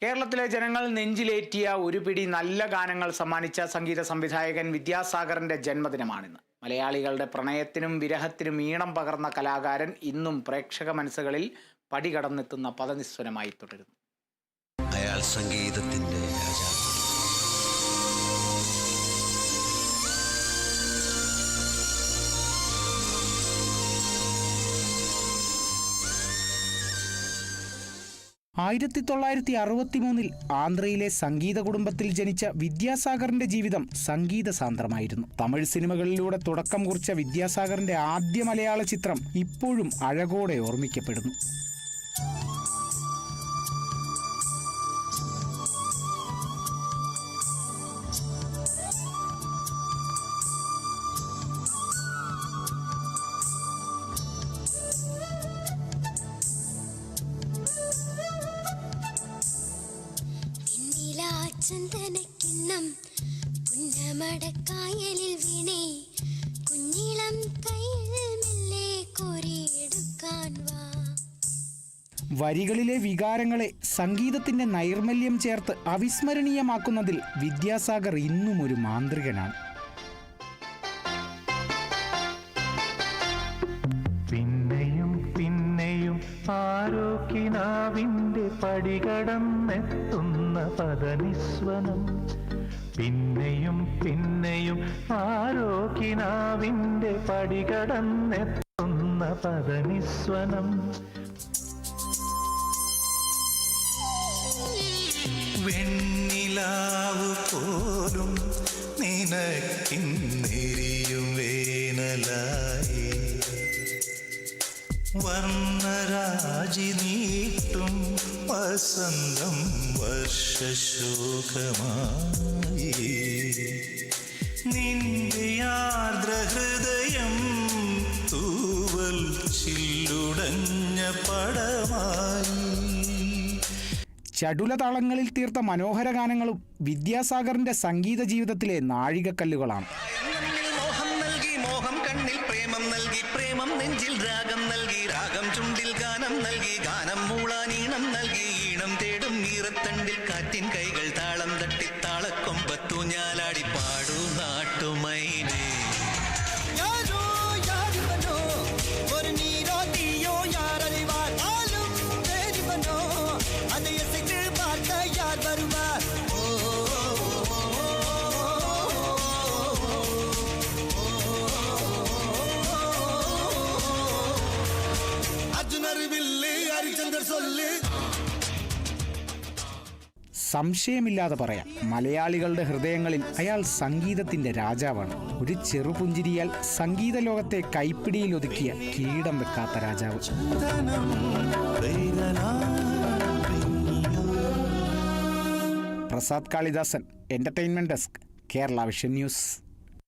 കേരളത്തിലെ ജനങ്ങൾ നെഞ്ചിലേറ്റിയ ഒരു പിടി നല്ല ഗാനങ്ങൾ സമ്മാനിച്ച സംഗീത സംവിധായകൻ വിദ്യാസാഗറിന്റെ ജന്മദിനമാണിന്ന്. മലയാളികളുടെ പ്രണയത്തിനും വിരഹത്തിനും ഈണം പകർന്ന കലാകാരൻ ഇന്നും പ്രേക്ഷക മനസ്സുകളിൽ പടികടന്നെത്തുന്ന പദനിസ്വനമായി തുടരുന്നു. അയാൾ സംഗീതത്തിന്റെ രാജാവ്. 1963 ആന്ധ്രയിലെ സംഗീത കുടുംബത്തിൽ ജനിച്ച വിദ്യാസാഗറിന്റെ ജീവിതം സംഗീത സാന്ദ്രമായിരുന്നു. തമിഴ് സിനിമകളിലൂടെ തുടക്കം കുറിച്ച വിദ്യാസാഗറിന്റെ ആദ്യ മലയാള ചിത്രം ഇപ്പോഴും അഴകോടെ ഓർമ്മിക്കപ്പെടുന്നു. ചന്ദനക്കിണ്ണം പുന്നമടക്കായലിൽ വീണേ കുഞ്ഞിളം കൈയിൽ മെല്ലെ കോരിയെടുക്കാൻ വാ. വരികളിലെ വികാരങ്ങളെ സംഗീതത്തിന്റെ നൈർമല്യം ചേർത്ത് അവിസ്മരണീയമാക്കുന്നതിൽ വിദ്യാസാഗർ ഇന്നും ഒരു മാന്ത്രികനാണ്. പിന്നെയും പിന്നെയും ആരോക്കിനാവിൻ്റെ പടികടന്നെത്തുന്ന പദനിസ്വനം. പിന്നെയും പിന്നെയും ആരോക്കിനാവിൻ്റെ പടികടന്നെത്തുന്ന പദനിസ്വനം. വെണ്ണിലാവ് പോലും നിനക്കിന്നെരിയും വേനലായി, വർണ്ണരാജി നീട്ടും വസന്തം വർഷശോകമായി, നിന്റെ ആർദ്രഹൃദയം തൂവൽ ചില്ലുടഞ്ഞ പടമായി. ചടുലതാളങ്ങളിൽ തീർത്ത മനോഹര ഗാനങ്ങളും വിദ്യാസാഗറിന്റെ സംഗീത ജീവിതത്തിലെ നാഴികക്കല്ലുകളാണ്. പ്രേമം നെഞ്ചിൽ രാഗം നൽകി, രാഗം ചുണ്ടിൽ ഗാനം നൽകി, ഗാനം മൂളാനീണം നൽകി, ഈണം തേടും ഈറത്തണ്ടിൽ കാറ്റിൻ കൈകൾ താളം തട്ടി താളക്കൊമ്പത്തു ഞാലാടി പാടൂ നാട്ടുമൈനേ. സംശയമില്ലാതെ പറയാം, മലയാളികളുടെ ഹൃദയങ്ങളിൽ അയാൾ സംഗീതത്തിന്റെ രാജാവാണ്. ഒരു ചെറുപുഞ്ചിരിയാൽ സംഗീത ലോകത്തെ കൈപ്പിടിയിൽ ഒതുക്കിയ കിരീടം വെക്കാത്ത രാജാവ്. Prasad Kalidasan, entertainment desk, Kerala vision news.